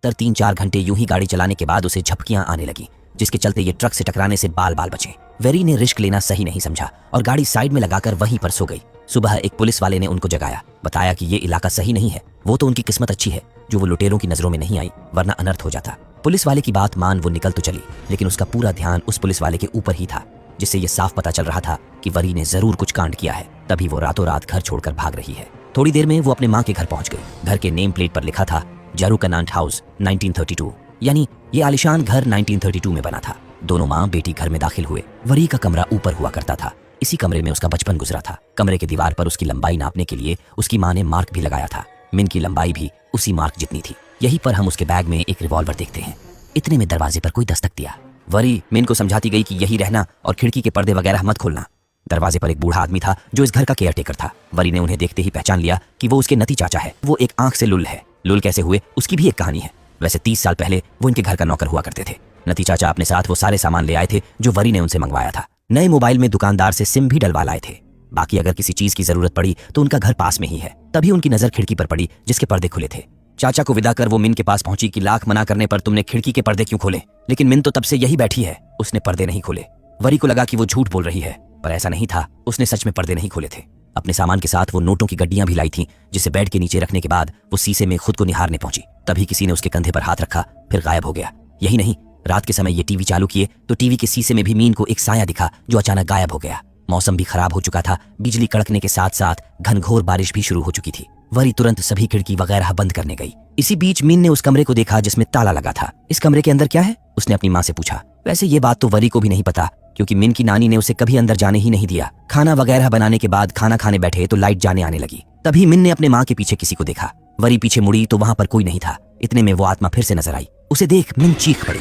लगातार 3-4 घंटे यूं ही गाड़ी चलाने के बाद उसे झपकियां आने लगी, जिसके चलते ये ट्रक से टकराने से बाल बाल बचे। वेरी ने रिस्क लेना सही नहीं समझा और गाड़ी साइड में लगाकर वहीं पर सो गई। सुबह एक पुलिस वाले ने उनको जगाया, बताया कि ये इलाका सही नहीं है। वो तो उनकी किस्मत अच्छी है जो वो लुटेरों की नजरों में नहीं आई, वरना अनर्थ हो जाता। पुलिस वाले की बात मान वो निकल तो चली, लेकिन उसका पूरा ध्यान उस पुलिस वाले के ऊपर ही था, जिससे ये साफ पता चल रहा था कि वरी ने जरूर कुछ कांड किया है, तभी वो रातों रात घर छोड़कर भाग रही है। थोड़ी देर में वो अपने माँ के घर पहुंच गई। घर के नेम प्लेट पर लिखा था जारूकनांट हाउस 1932, यानी ये आलिशान घर 1932 में बना था। दोनों माँ बेटी घर में दाखिल हुए। वरी का कमरा ऊपर हुआ करता था। इसी कमरे में उसका बचपन गुजरा था। कमरे के दीवार पर उसकी लंबाई नापने के लिए उसकी माँ ने मार्क भी लगाया था। मिन की लंबाई भी उसी मार्क जितनी थी। यहीं पर हम उसके बैग में एक रिवॉल्वर देखते हैं। इतने में दरवाजे पर कोई दस्तक दिया। वरी मिन को समझाती गई कि यही रहना और खिड़की के पर्दे वगैरह मत खोलना। दरवाजे पर एक बूढ़ा आदमी था जो इस घर का केयरटेकर था। वरी ने उन्हें देखते ही पहचान लिया कि वो उसके नती चाचा है। वो एक आंख से लुल है। लुल कैसे हुए उसकी भी एक कहानी है। वैसे 30 साल पहले वो इनके घर का नौकर हुआ करते थे। नती चाचा अपने साथ वो सारे सामान ले आए थे जो वरी ने उनसे मंगवाया था। नए मोबाइल में दुकानदार से सिम भी डलवा लाए थे। बाकी अगर किसी चीज की जरूरत पड़ी तो उनका घर पास में ही है। तभी उनकी नजर खिड़की पर पड़ी जिसके पर्दे खुले थे। चाचा को विदा कर वो मिन के पास पहुंची कि लाख मना करने पर तुमने खिड़की के पर्दे क्यों खोले? लेकिन मिन तो तब से यही बैठी है, उसने पर्दे नहीं खोले। वरी को लगा कि वो झूठ बोल रही है, पर ऐसा नहीं था। उसने सच में पर्दे नहीं खोले थे। अपने सामान के साथ वो नोटों की गड्डियां भी लाई थीं, जिसे बेड के नीचे रखने के बाद वो शीशे में खुद को निहारने पहुंची। तभी किसी ने उसके कंधे पर हाथ रखा, फिर गायब हो गया। यही नहीं, रात के समय ये टीवी चालू किए तो टीवी के शीशे में भी मीन को एक साया दिखा जो अचानक गायब हो गया। मौसम भी खराब हो चुका था। बिजली कड़कने के साथ साथ घनघोर बारिश भी शुरू हो चुकी थी। वरी तुरंत सभी खिड़की वगैरह बंद करने गई। इसी बीच मीन ने उस कमरे को देखा जिसमें ताला लगा था। इस कमरे के अंदर क्या है? उसने अपनी माँ से पूछा। वैसे ये बात तो वरी को भी नहीं पता, क्योंकि मिन की नानी ने उसे कभी अंदर जाने ही नहीं दिया। खाना वगैरह बनाने के बाद खाना खाने बैठे तो लाइट जाने आने लगी। तभी मिन ने अपने माँ के पीछे किसी को देखा। वरी पीछे मुड़ी तो वहां पर कोई नहीं था। इतने में वो आत्मा फिर से नजर आई। उसे देख मिन चीख पड़ी।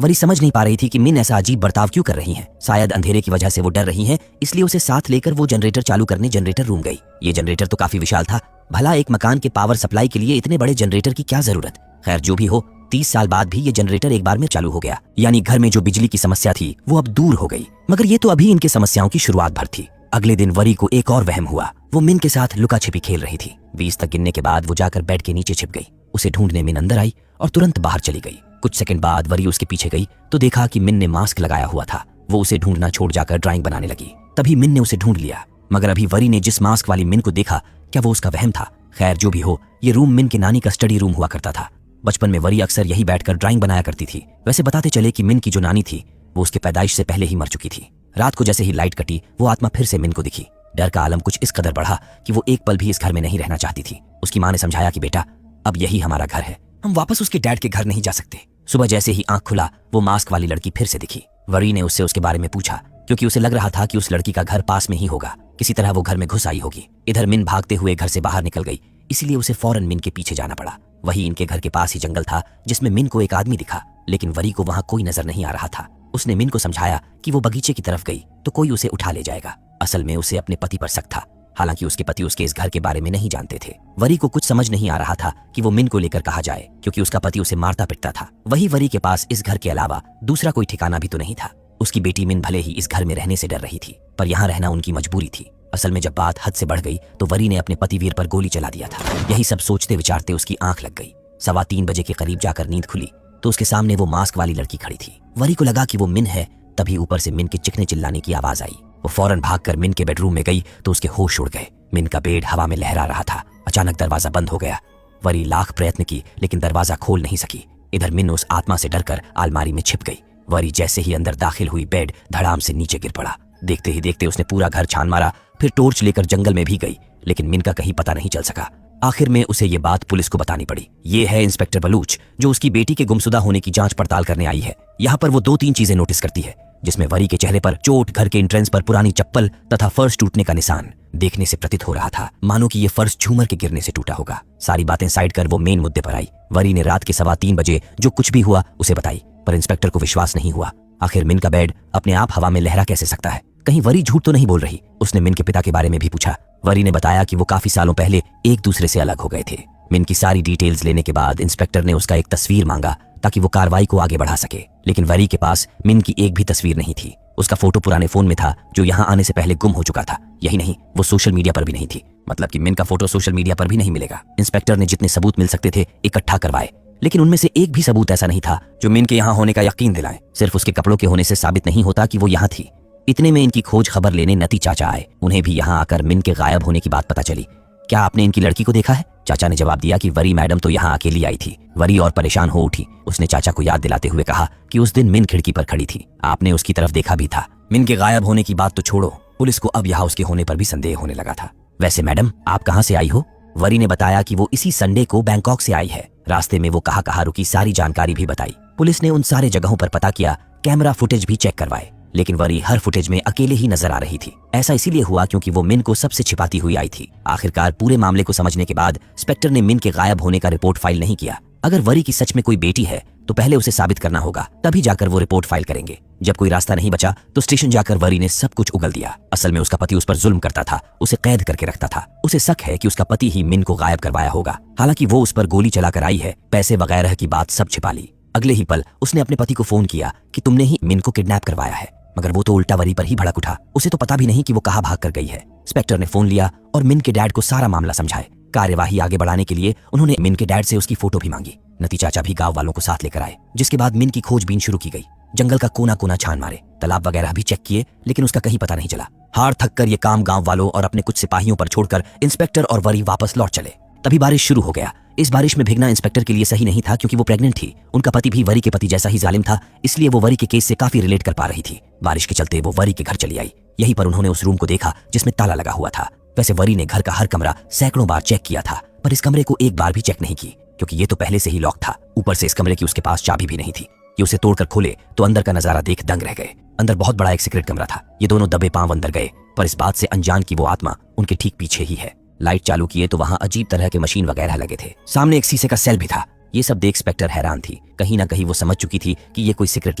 वरी समझ नहीं पा रही थी कि मिन ऐसा अजीब बर्ताव क्यों कर रही हैं। शायद अंधेरे की वजह से वो डर रही हैं, इसलिए उसे साथ लेकर वो जनरेटर चालू करने जनरेटर रूम गई। ये जनरेटर तो काफी विशाल था। भला एक मकान के पावर सप्लाई के लिए इतने बड़े जनरेटर की क्या जरूरत? खैर जो भी हो, 30 साल बाद भी ये जनरेटर एक बार में चालू हो गया। यानी घर में जो बिजली की समस्या थी वो अब दूर हो गई। मगर ये तो अभी इनके समस्याओं की शुरुआत भर थी। अगले दिन वरी को एक और वहम हुआ। वो मिन के साथ लुका छिपी खेल रही थी। 20 तक गिनने के बाद वो जाकर बेड के नीचे छिप गई। उसे ढूंढने मिन अंदर आई और तुरंत बाहर चली गई। कुछ सेकंड बाद वरी उसके पीछे गई तो देखा कि मिन ने मास्क लगाया हुआ था। वो उसे ढूंढना छोड़ जाकर ड्राइंग बनाने लगी। तभी मिन ने उसे ढूंढ लिया। मगर अभी वरी ने जिस मास्क वाली मिन को देखा, क्या वो उसका वहम था? खैर जो भी हो, ये रूम मिन की नानी का स्टडी रूम हुआ करता था। बचपन में वरी अक्सर यही बैठकर ड्राइंग बनाया करती थी। वैसे बताते चले कि मिन की जो नानी थी वो उसके पैदाइश से पहले ही मर चुकी थी। रात को जैसे ही लाइट कटी वो आत्मा फिर से मिन को दिखी। डर का आलम कुछ इस कदर बढ़ा कि वो एक पल भी इस घर में नहीं रहना चाहती थी। उसकी माँ ने समझाया कि बेटा, अब यही हमारा घर है, हम वापस उसके डैड के घर नहीं जा सकते। सुबह जैसे ही आंख खुला वो मास्क वाली लड़की फिर से दिखी। वरी ने उससे उसके बारे में पूछा, क्योंकि उसे लग रहा था कि उस लड़की का घर पास में ही होगा। किसी तरह वो घर में घुस आई होगी। इधर मिन भागते हुए घर से बाहर निकल गई, इसीलिए उसे फौरन मिन के पीछे जाना पड़ा। वही इनके घर के पास ही जंगल था जिसमें मिन को एक आदमी दिखा, लेकिन वरी को वहां कोई नजर नहीं आ रहा था। उसने मिन को समझाया कि वो बगीचे की तरफ गई तो कोई उसे उठा ले जाएगा। असल में उसे अपने पति पर शक था। हालांकि उसके पति उसके इस घर के बारे में नहीं जानते थे। वरी को कुछ समझ नहीं आ रहा था कि वो मिन को लेकर कहाँ जाए, क्योंकि उसका पति उसे मारता पिटता था। वही वरी के पास इस घर के अलावा दूसरा कोई ठिकाना भी तो नहीं था। उसकी बेटी मिन भले ही इस घर में रहने से डर रही थी, पर यहाँ रहना उनकी मजबूरी थी। असल में जब बात हद से बढ़ गई तो वरी ने अपने पति वीर पर गोली चला दिया था। यही सब सोचते विचारते उसकी आंख लग गई। 3:15 बजे के करीब जाकर नींद खुली तो उसके सामने वो मास्क वाली लड़की खड़ी थी। वरी को लगा कि वो मिन है। तभी ऊपर से मिन के चिकने चिल्लाने की आवाज आई। वो फौरन भागकर मिन के बेडरूम में गई तो उसके होश उड़ गए। मिन का बेड हवा में लहरा रहा था। अचानक दरवाजा बंद हो गया। वरी लाख प्रयत्न की लेकिन दरवाजा खोल नहीं सकी। इधर मिन उस आत्मा से डरकर अलमारी में छिप गई। वरी जैसे ही अंदर दाखिल हुई बेड धड़ाम से नीचे गिर पड़ा। देखते ही देखते उसने पूरा घर छान मारा, फिर टॉर्च लेकर जंगल में भी गई, लेकिन मिन का कहीं पता नहीं चल सका। आखिर में उसे ये बात पुलिस को बतानी पड़ी। ये है इंस्पेक्टर बलूच, जो उसकी बेटी के गुमशुदा होने की जांच पड़ताल करने आई है। यहाँ पर वो 2-3 चीजें नोटिस करती है, जिसमें वरी के चेहरे पर चोट, घर के एंट्रेंस पर पुरानी चप्पल तथा फर्श टूटने का निशान। देखने से प्रतीत हो रहा था मानो कि ये फर्श झूमर के गिरने से टूटा होगा। सारी बातें साइड कर वो मेन मुद्दे पर आई। वरी ने रात के 3:15 बजे जो कुछ भी हुआ उसे बताई, पर इंस्पेक्टर को विश्वास नहीं हुआ। आखिर मिन का बेड अपने आप हवा में लहरा कैसे सकता है? कहीं वरी झूठ तो नहीं बोल रही? उसने मिन के पिता के बारे में भी पूछा। वरी ने बताया कि वो काफी सालों पहले एक दूसरे से अलग हो गए थे। मिन की सारी डिटेल्स लेने के बाद इंस्पेक्टर ने उसका एक तस्वीर मांगा ताकि वो कार्रवाई को आगे बढ़ा सके, लेकिन वरी के पास मिन की एक भी तस्वीर नहीं थी। उसका फोटो पुराने फोन में था जो यहाँ आने से पहले गुम हो चुका था। यही नहीं, वो सोशल मीडिया पर भी नहीं थी। मतलब कि मिन का फोटो सोशल मीडिया पर भी नहीं मिलेगा। इंस्पेक्टर ने जितने सबूत मिल सकते थे इकट्ठा करवाए, लेकिन उनमें से एक भी सबूत ऐसा नहीं था जो मिन के यहाँ होने का यकीन दिलाए। सिर्फ उसके कपड़ों के होने से साबित नहीं होता कि वो यहाँ थी। इतने में इनकी खोज खबर लेने नती चाचा आए। उन्हें भी यहाँ आकर मिन के गायब होने की बात पता चली। क्या आपने इनकी लड़की को देखा है? चाचा ने जवाब दिया कि वरी मैडम तो यहाँ अकेली आई थी। वरी और परेशान हो उठी। उसने चाचा को याद दिलाते हुए कहा कि उस दिन मिन खिड़की पर खड़ी थी, आपने उसकी तरफ देखा भी था। मिन के गायब होने की बात तो छोड़ो, पुलिस को अब यहाँ उसके होने पर भी संदेह होने लगा था। वैसे मैडम, आप कहाँ से आई हो? वरी ने बताया कि वो इसी संडे को बैंकॉक से आई है। रास्ते में वो कहाँ रुकी सारी जानकारी भी बताई। पुलिस ने उन सारे जगहों पर पता किया, कैमरा फुटेज भी चेक करवाए, लेकिन वरी हर फुटेज में अकेले ही नजर आ रही थी। ऐसा इसीलिए हुआ क्योंकि वो मिन को सबसे छिपाती हुई आई थी। आखिरकार पूरे मामले को समझने के बाद इंस्पेक्टर ने मिन के गायब होने का रिपोर्ट फाइल नहीं किया। अगर वरी की सच में कोई बेटी है तो पहले उसे साबित करना होगा, तभी जाकर वो रिपोर्ट फाइल करेंगे। जब कोई रास्ता नहीं बचा तो स्टेशन जाकर वरी ने सब कुछ उगल दिया। असल में उसका पति उस पर जुल्म करता था, उसे कैद करके रखता था। उसे शक है कि उसका पति ही मिन को गायब करवाया होगा। हालांकि वो उस पर गोली चलाकर आई है, पैसे वगैरह की बात सब छिपा ली। अगले ही पल उसने अपने पति को फोन किया कि तुमने ही मिन को किडनैप करवाया है, मगर वो तो उल्टा वरी पर ही भड़क उठा। उसे तो पता भी नहीं कि वो कहाँ भाग कर गई है। इंस्पेक्टर ने फोन लिया और मिन के डैड को सारा मामला समझाए। कार्यवाही आगे बढ़ाने के लिए उन्होंने मिन के डैड से उसकी फोटो भी मांगी। नती चाचा भी गांव वालों को साथ लेकर आए, जिसके बाद मिन की खोजबीन शुरू की गई। जंगल का कोना कोना छान मारे, तालाब वगैरह भी चेक किए, लेकिन उसका कहीं पता नहीं चला। हार थक कर ये काम गांव वालों और अपने कुछ सिपाहियों पर छोड़कर इंस्पेक्टर और वरी वापस लौट चले। तभी बारिश शुरू हो गया। इस बारिश में भीगना इंस्पेक्टर के लिए सही नहीं था क्योंकि वो प्रेग्नेंट थी। उनका पति भी वरी के पति जैसा ही जालिम था, इसलिए वो वरी के केस से काफी रिलेट कर पा रही थी। बारिश के चलते वो वरी के घर चली आई। यहीं पर उन्होंने उस रूम को देखा जिसमें ताला लगा हुआ था। वैसे वरी ने घर का हर कमरा सैकड़ों बार चेक किया था, पर इस कमरे को एक बार भी चेक नहीं की, क्योंकि ये तो पहले से ही लॉक था। ऊपर से इस कमरे की उसके पास चाबी भी नहीं थी। ये उसे तोड़कर खोले तो अंदर का नजारा देख दंग रह गए। अंदर बहुत बड़ा एक सीक्रेट कमरा था। ये दोनों दबे पांव अंदर गए, पर इस बात से अनजान की वो आत्मा उनके ठीक पीछे ही है। लाइट चालू किए तो वहां अजीब तरह के मशीन वगैरह लगे थे। सामने एक शीशे का सेल भी था। ये सब देख इंस्पेक्टर हैरान थी। कहीं ना कहीं वो समझ चुकी थी कि ये कोई सीक्रेट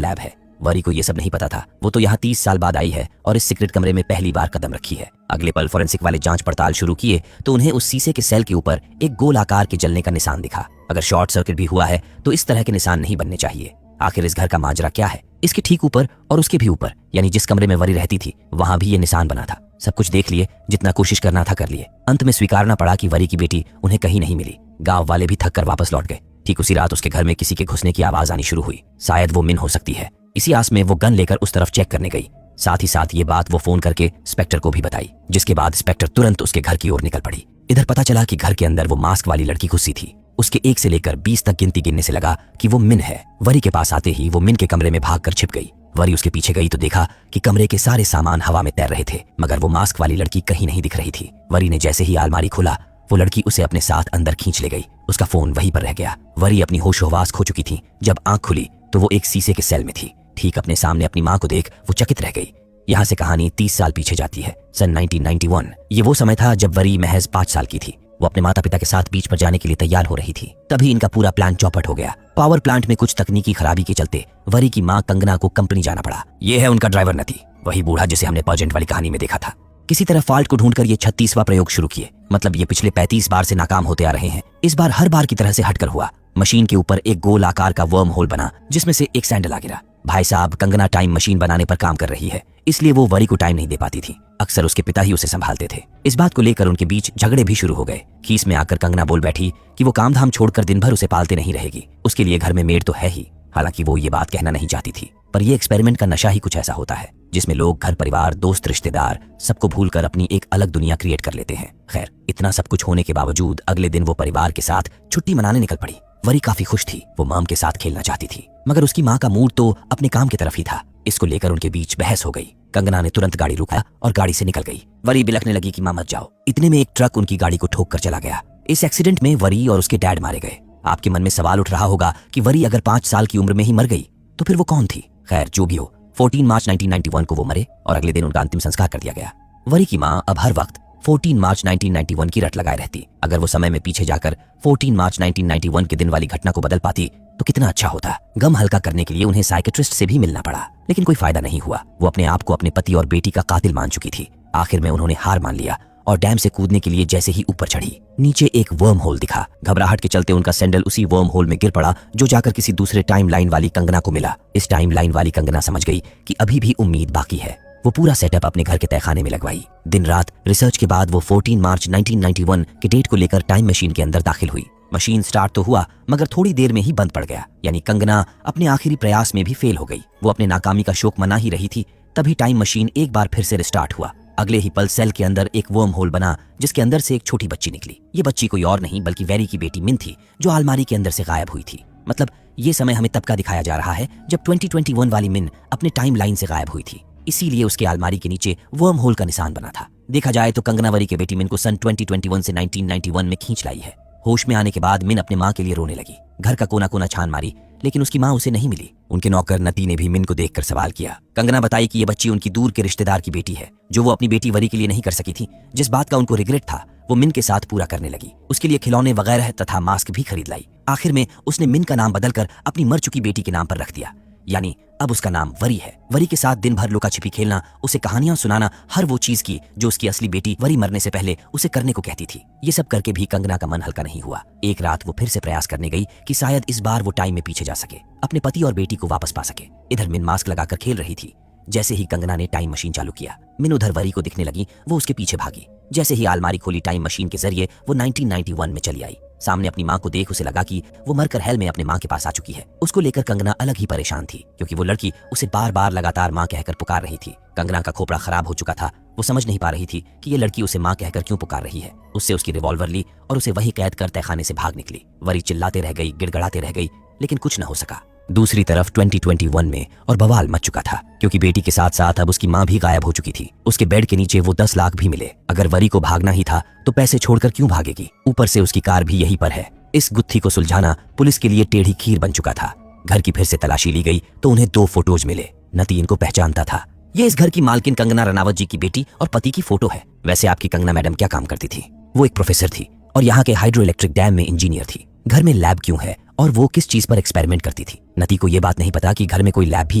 लैब है। वरी को ये सब नहीं पता था। वो तो यहाँ 30 साल बाद आई है और इस सीक्रेट कमरे में पहली बार कदम रखी है। अगले पल फोरेंसिक वाले जांच पड़ताल शुरू किए तो उन्हें उस शीशे के सेल के ऊपर एक गोल आकार के जलने का निशान दिखा। अगर शॉर्ट सर्किट भी हुआ है तो इस तरह के निशान नहीं बनने चाहिए। आखिर इस घर का माजरा क्या है? इसके ठीक ऊपर और उसके भी ऊपर, यानी जिस कमरे में वरी रहती थी वहां भी ये निशान बना था। सब कुछ देख लिए, जितना कोशिश करना था कर लिए। अंत में स्वीकारना पड़ा कि वरी की बेटी उन्हें कहीं नहीं मिली। गांव वाले भी थक कर वापस लौट गए। ठीक उसी रात उसके घर में किसी के घुसने की आवाज आनी शुरू हुई। शायद वो मिन हो सकती है। इसी आस में वो गन लेकर उस तरफ चेक करने गई। साथ ही साथ ये बात वो फोन करके इंस्पेक्टर को भी बताई, जिसके बाद इंस्पेक्टर तुरंत उसके घर की ओर निकल पड़ी। इधर पता चला कि घर के अंदर वो मास्क वाली लड़की घुसी थी। उसके 1 से लेकर 20 तक गिनती गिनने से लगा कि वो मिन है। वरी के पास आते ही वो मिन के कमरे में भागकर छिप गई। वरी उसके पीछे गई तो देखा कि कमरे के सारे सामान हवा में तैर रहे थे, मगर वो मास्क वाली लड़की कहीं नहीं दिख रही थी। वरी ने जैसे ही अलमारी खोला, वो लड़की उसे अपने साथ अंदर खींच ले गई। उसका फोन वहीं पर रह गया। वरी अपनी होशो-हवास खो चुकी थी। जब आंख खुली तो वो एक शीशे के सेल में थी। ठीक अपने सामने अपनी माँ को देख वो चकित रह गई। यहाँ से कहानी 30 साल पीछे जाती है, सन 1991। ये वो समय था जब वरी महज 5 साल की थी। वो अपने माता पिता के साथ बीच पर जाने के लिए तैयार हो रही थी। तभी इनका पूरा प्लान चौपट हो गया। पावर प्लांट में कुछ तकनीकी खराबी के चलते वरी की माँ कंगना को कंपनी जाना पड़ा। ये है उनका ड्राइवर नती, वही बूढ़ा जिसे हमने पर्जेंट वाली कहानी में देखा था। किसी तरह फॉल्ट को ढूंढकर ये 36वां प्रयोग शुरू किए। मतलब ये पिछले 35 बार से नाकाम होते आ रहे हैं। इस बार हर बार की तरह से हटकर हुआ। मशीन के ऊपर एक गोल आकार का वर्म होल बना, जिसमें से एक सैंडल आ गिरा। भाई साहब, कंगना टाइम मशीन बनाने पर काम कर रही है, इसलिए वो वरी को टाइम नहीं दे पाती थी। अक्सर उसके पिता ही उसे संभालते थे। इस बात को लेकर उनके बीच झगड़े भी शुरू हो गए। खीस में आकर कंगना बोल बैठी कि वो काम धाम छोड़कर दिन भर उसे पालते नहीं रहेगी। उसके लिए घर में मेड तो है ही। हालांकि वो ये बात कहना नहीं चाहती थी, पर ये एक्सपेरिमेंट का नशा ही कुछ ऐसा होता है जिसमें लोग घर परिवार दोस्त रिश्तेदार सबको भूलकर अपनी एक अलग दुनिया क्रिएट कर लेते हैं। खैर, इतना सब कुछ होने के बावजूद अगले दिन वो परिवार के साथ छुट्टी मनाने निकल पड़ी। वरी काफी खुश थी। वो मॉम के साथ खेलना चाहती थी, मगर उसकी माँ का मूड तो अपने काम की तरफ ही था। इसको लेकर उनके बीच बहस हो गई। कंगना ने तुरंत गाड़ी रुकाया और गाड़ी से निकल गई। वरी बिलखने लगी कि माँ मत जाओ। इतने में एक ट्रक उनकी गाड़ी को ठोक कर चला गया। इस एक्सीडेंट में वरी और उसके डैड मारे गए। आपके मन में सवाल उठ रहा होगा कि वरी अगर 5 साल की उम्र में ही मर गई तो फिर वो कौन थी? खैर, जो भी हो, 14 मार्च 1991 को वो मरे और अगले दिन उनका अंतिम संस्कार कर दिया गया। वरी की माँ अब हर वक्त 14 मार्च 1991 की रट लगाए रहती। अगर वो समय में पीछे जाकर 14 मार्च 1991 के दिन वाली घटना को बदल पाती तो कितना अच्छा होता। गम हल्का करने के लिए उन्हें साइकेट्रिस्ट से भी मिलना पड़ा, लेकिन कोई फायदा नहीं हुआ। वो अपने आप को अपने पति और बेटी का कातिल मान चुकी थी। आखिर में उन्होंने हार मान लिया और डैम से कूदने के लिए जैसे ही ऊपर चढ़ी, नीचे एक वर्म होल दिखा। घबराहट के चलते उनका सैंडल उसी वर्म होल में गिर पड़ा, जो जाकर किसी दूसरे टाइम लाइन वाली कंगना को मिला। इस टाइम लाइन वाली कंगना समझ गई कि अभी भी उम्मीद बाकी है। वो पूरा सेटअप अपने घर के तहखाने में लगवाई। दिन रात रिसर्च के बाद वो 14 मार्च 1991 के डेट को लेकर टाइम मशीन के अंदर दाखिल हुई। मशीन स्टार्ट तो हुआ मगर थोड़ी देर में ही बंद पड़ गया, यानी कंगना अपने आखिरी प्रयास में भी फेल हो गई। वो अपने नाकामी का शोक मना ही रही थी, तभी टाइम मशीन एक बार फिर से रिस्टार्ट हुआ। अगले ही पल सेल के अंदर एक वर्म होल बना जिसके अंदर से एक छोटी बच्ची निकली। ये बच्ची कोई और नहीं बल्कि वेरी की बेटी मिन थी, जो अलमारी के अंदर से गायब हुई थी। मतलब ये समय हमें तब का दिखाया जा रहा है जब 2021 वाली मिन अपने टाइम लाइन से गायब हुई थी, इसीलिए उसके अलमारी के नीचे वर्म होल का निशान बना था। देखा जाए तो कंगना वरी के बेटी मिन को सन 2021 से 1991 में खींच लाई है। होश में आने के बाद मिन अपने माँ के लिए रोने लगी। घर का कोना कोना छान मारी लेकिन उसकी माँ उसे नहीं मिली। उनके नौकर नती ने भी मिन को देखकर सवाल किया। कंगना बताई कि ये बच्ची उनकी दूर के रिश्तेदार की बेटी है, जो वो अपनी बेटी वरी के लिए नहीं कर सकी थी। जिस बात का उनको रिग्रेट था वो मिन के साथ पूरा करने लगी। उसके लिए खिलौने वगैरह तथा मास्क भी खरीद लाई। आखिर में उसने मिन का नाम बदलकर अपनी मर चुकी बेटी के नाम पर रख दिया, यानी अब उसका नाम वरी है। वरी के साथ दिन भर लुका छिपी खेलना, उसे कहानियां सुनाना, हर वो चीज की जो उसकी असली बेटी वरी मरने से पहले उसे करने को कहती थी। ये सब करके भी कंगना का मन हल्का नहीं हुआ। एक रात वो फिर से प्रयास करने गई कि शायद इस बार वो टाइम में पीछे जा सके, अपने पति और बेटी को वापस पा सके। इधर मिन मास्क लगाकर खेल रही थी। जैसे ही कंगना ने टाइम मशीन चालू किया, मिन उधर वरी को दिखने लगी। वो उसके पीछे भागी। जैसे ही अलमारी खोली टाइम मशीन के जरिए वो 1991 में चली आई। सामने अपनी माँ को देख उसे लगा कि वो मरकर हेल में अपने माँ के पास आ चुकी है। उसको लेकर कंगना अलग ही परेशान थी, क्योंकि वो लड़की उसे बार बार लगातार माँ कहकर पुकार रही थी। कंगना का खोपड़ा खराब हो चुका था। वो समझ नहीं पा रही थी कि ये लड़की उसे माँ कहकर क्यों पुकार रही है। उससे उसकी रिवॉल्वर ली और उसे वही कैद कर तहखाने से भाग निकली। वरी चिल्लाते रह गई, गिड़गड़ाते रह गई, लेकिन कुछ न हो सका। दूसरी तरफ 2021 में और बवाल मच चुका था, क्योंकि बेटी के साथ साथ अब उसकी माँ भी गायब हो चुकी थी। उसके बेड के नीचे वो 10 लाख भी मिले। अगर वरी को भागना ही था तो पैसे छोड़कर क्यों भागेगी? ऊपर से उसकी कार भी यहीं पर है। इस गुत्थी को सुलझाना पुलिस के लिए टेढ़ी खीर बन चुका था। घर की फिर से तलाशी ली गई तो उन्हें 2 फोटोज मिले। नती इनको पहचानता था। ये इस घर की मालकिन कंगना रनावत जी की बेटी और पति की फोटो है। वैसे आपकी कंगना मैडम क्या काम करती थी? वो एक प्रोफेसर थी और यहाँ के हाइड्रो इलेक्ट्रिक डैम में इंजीनियर थी। घर में लैब क्यों है और वो किस चीज पर एक्सपेरिमेंट करती थी? नती को ये बात नहीं पता कि घर में कोई लैब भी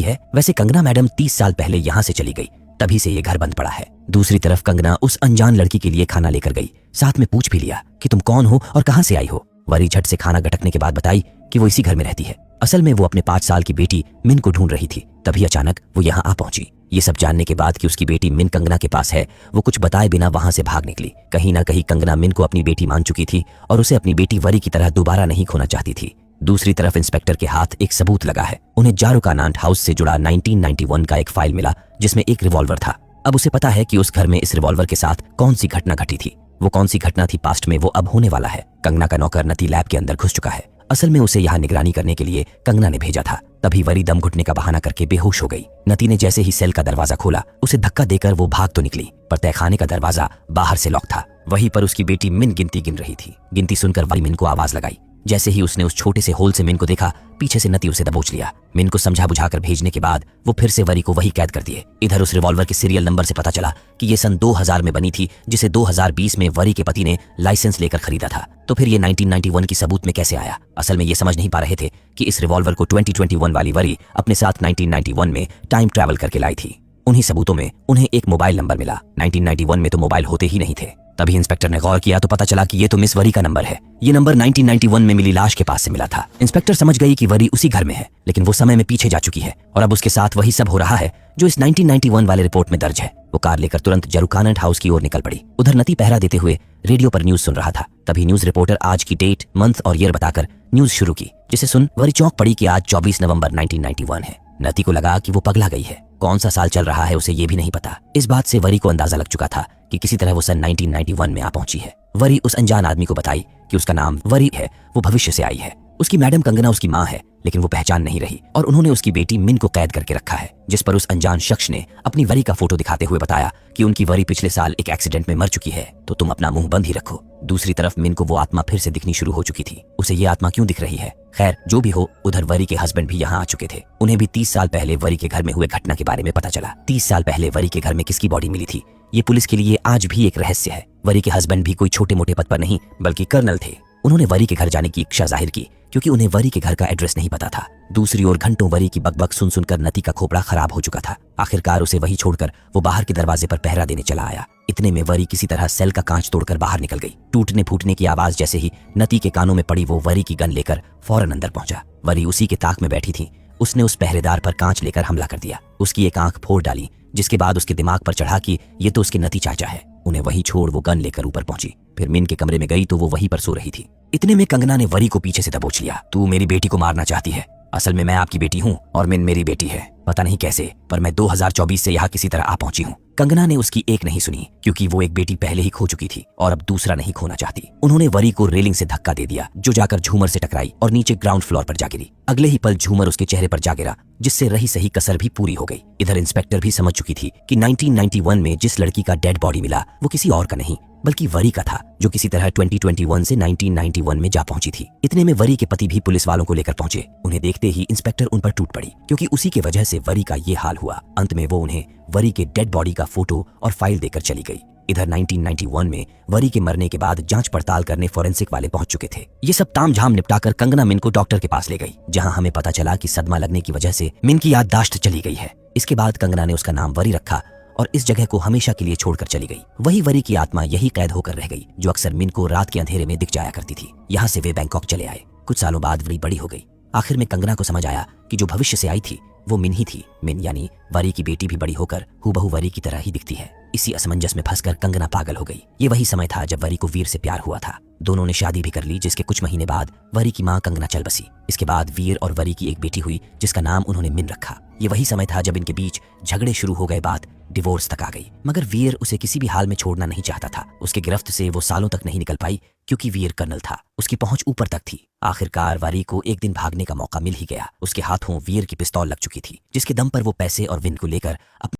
है। वैसे कंगना मैडम 30 साल पहले यहाँ से चली गई, तभी से ये घर बंद पड़ा है। दूसरी तरफ कंगना उस अनजान लड़की के लिए खाना लेकर गई। साथ में पूछ भी लिया कि तुम कौन हो और कहाँ से आई हो। वरी झट से खाना गटकने के बाद बताई कि वो इसी घर में रहती है। असल में वो अपने 5 साल की बेटी मिन को ढूंढ रही थी। तभी अचानक वो यहाँ आ पहुंची। ये सब जानने के बाद कि उसकी बेटी मिन कंगना के पास है, वो कुछ बताए बिना वहां से भाग निकली। कहीं ना कहीं कंगना मिन को अपनी बेटी मान चुकी थी और उसे अपनी बेटी वरी की तरह दोबारा नहीं खोना चाहती थी। दूसरी तरफ इंस्पेक्टर के हाथ एक सबूत लगा है। उन्हें जारुकानांट हाउस से जुड़ा 1991 का एक फाइल मिला जिसमें एक रिवॉल्वर था। अब उसे पता है कि उस घर में इस रिवॉल्वर के साथ कौन सी घटना घटी थी। वो कौन सी घटना थी पास्ट में, वो अब होने वाला है। कंगना का नौकर नती लैब के अंदर घुस चुका है। असल में उसे यहाँ निगरानी करने के लिए कंगना ने भेजा था। तभी वरी दम घुटने का बहाना करके बेहोश हो गई। नती ने जैसे ही सेल का दरवाजा खोला, उसे धक्का देकर वो भाग तो निकली, पर तहखाने का दरवाजा बाहर से लॉक था। वहीं पर उसकी बेटी मिन गिनती गिन रही थी। गिनती सुनकर वरी मिन को आवाज लगाई। जैसे ही उसने उस छोटे से होल से मिन को देखा, पीछे से नती उसे दबोच लिया। मिन को समझा बुझाकर भेजने के बाद वो फिर से वरी को वही कैद कर दिए। इधर उस रिवॉल्वर के सीरियल नंबर से पता चला कि ये सन 2000 में बनी थी, जिसे 2020 में वरी के पति ने लाइसेंस लेकर खरीदा था। तो फिर ये 1991 की सबूत में कैसे आया? असल में ये समझ नहीं पा रहे थे कि इस रिवॉल्वर को 2021 वाली वरी अपने साथ 1991 में टाइम ट्रैवल करके लाई थी। उन्हीं सबूतों में उन्हें एक मोबाइल नंबर मिला। 1991 में तो मोबाइल होते ही नहीं थे। तभी इंस्पेक्टर ने गौर किया तो पता चला कि ये तो मिस वरी का नंबर है। ये नंबर 1991 में मिली लाश के पास से मिला था। इंस्पेक्टर समझ गई कि वरी उसी घर में है, लेकिन वो समय में पीछे जा चुकी है और अब उसके साथ वही सब हो रहा है जो इस 1991 वाले रिपोर्ट में दर्ज है। वो कार लेकर तुरंत जारुकानांट हाउस की ओर निकल पड़ी। उधर नती पहरा देते हुए रेडियो पर न्यूज सुन रहा था। तभी न्यूज रिपोर्टर आज की डेट, मंथ और ईयर बताकर न्यूज शुरू की, जिसे सुन वरी चौंक पड़ी कि आज 24 नवंबर 1991 है। नती को लगा कि वो पगला गई है। कौन सा साल चल रहा है उसे ये भी नहीं पता। इस बात से वरी को अंदाजा लग चुका था कि किसी तरह वो सन 1991 में आ पहुंची है। वरी उस अनजान आदमी को बताई कि उसका नाम वरी है, वो भविष्य से आई है। उसकी मैडम कंगना उसकी माँ है, लेकिन वो पहचान नहीं रही और उन्होंने उसकी बेटी मिन को कैद करके रखा है। जिस पर उस अनजान शख्स ने अपनी वरी का फोटो दिखाते हुए बताया कि उनकी वरी पिछले साल एक एक्सीडेंट में मर चुकी है, तो तुम अपना मुंह बंद ही रखो। दूसरी तरफ मिन को वो आत्मा फिर से दिखनी शुरू हो चुकी थी। उसे ये आत्मा क्यों दिख रही है? खैर जो भी हो, उधर वरी के हस्बैंड भी यहाँ आ चुके थे। उन्हें भी 30 साल पहले वरी के घर में हुए घटना के बारे में पता चला। 30 साल पहले वरी के घर में किसकी बॉडी मिली थी, ये पुलिस के लिए आज भी एक रहस्य है। वरी के हस्बैंड भी कोई छोटे मोटे पद पर नहीं बल्कि कर्नल थे। उन्होंने वरी के घर जाने की इच्छा जाहिर की क्योंकि उन्हें वरी के घर का एड्रेस नहीं पता था। दूसरी ओर घंटों वरी की बकबक सुन सुनकर नती का खोपड़ा खराब हो चुका था। आखिरकार उसे वही छोड़कर वो बाहर के दरवाजे पर पहरा देने चला आया। इतने में वरी किसी तरह सेल का कांच तोड़कर बाहर निकल गई। टूटने फूटने की आवाज जैसे ही नती के कानों में पड़ी, वो वरी की गन लेकर फौरन अंदर पहुंचा। वरी उसी के ताक में बैठी थी। उसने उस पहरेदार पर कांच लेकर हमला कर दिया। उसकी एक आंख फोड़ डाली, जिसके बाद उसके दिमाग पर चढ़ा कि ये तो उसके नती चाचा है। उन्हें वहीं छोड़ वो गन लेकर ऊपर पहुंची। फिर मिन के कमरे में गई तो वो वहीं पर सो रही थी। इतने में कंगना ने वरी को पीछे से दबोच लिया। तू मेरी बेटी को मारना चाहती है? असल में मैं आपकी बेटी हूँ और मिन मेरी बेटी है। पता नहीं कैसे, पर मैं 2024 से यहाँ किसी तरह आ पहुंची हूँ। कंगना ने उसकी एक नहीं सुनी, क्योंकि वो एक बेटी पहले ही खो चुकी थी और अब दूसरा नहीं खोना चाहती। उन्होंने वरी को रेलिंग से धक्का दे दिया, जो जाकर झूमर से टकराई और नीचे ग्राउंड फ्लोर पर जा गिरी। अगले ही पल झूमर उसके चेहरे पर जा गिरा, जिससे रही सही कसर भी पूरी हो गई। इधर इंस्पेक्टर भी समझ चुकी थी कि 1991 में जिस लड़की का डेड बॉडी मिला वो किसी और का नहीं बल्कि वरी का था, जो किसी तरह 2021 से 1991 में जा पहुंची थी। इतने में वरी के पति भी पुलिस वालों को लेकर पहुंचे। उन्हें देखते ही इंस्पेक्टर उन पर टूट पड़ी, क्योंकि उसी के वजह से वरी का ये हाल हुआ। अंत में वो उन्हें वरी के डेड बॉडी का फोटो और फाइल देकर चली गई। इधर 1991 में वरी के मरने के बाद जांच पड़ताल करने फोरेंसिक वाले पहुंच चुके थे। ये सब तामझाम निपटाकर कंगना मिन को डॉक्टर के पास ले गई, जहां हमें पता चला कि सदमा लगने की वजह से मिन की याददाश्त चली गई है। इसके बाद कंगना ने उसका नाम वरी रखा और इस जगह को हमेशा के लिए छोड़कर चली गई। वही वरी की आत्मा यही कैद होकर रह गई, जो अक्सर मिन को रात के अंधेरे में दिख जाया करती थी। यहाँ से वे बैंकॉक चले आए। कुछ सालों बाद वरी बड़ी हो गई। आखिर में कंगना को समझ आया कि जो भविष्य से आई थी वो मिन ही थी। मिन यानी वरी की बेटी भी बड़ी होकर हूबहू वरी की तरह ही दिखती है। इसी असमंजस में फंसकर कंगना पागल हो गई। ये वही समय था जब वरी को वीर से प्यार हुआ था। दोनों ने शादी भी कर ली, जिसके कुछ महीने बाद वरी की मां कंगना चल बसी। इसके बाद वीर और वरी की एक बेटी हुई, जिसका नाम उन्होंने मिन रखा। ये वही समय था जब इनके बीच झगड़े शुरू हो गए, बात डिवोर्स तक आ गई। मगर वीर उसे किसी भी हाल में छोड़ना नहीं चाहता था। उसके गिरफ्त से वो सालों तक नहीं निकल पाई, क्योंकि वीर कर्नल था। उसकी पहुंच ऊपर तक थी। आखिरकार वरी को एक दिन भागने का मौका मिल ही गया। उसके हाथों वीर की पिस्तौल लग चुकी थी, जिसके दम पर वो पैसे और विन को लेकर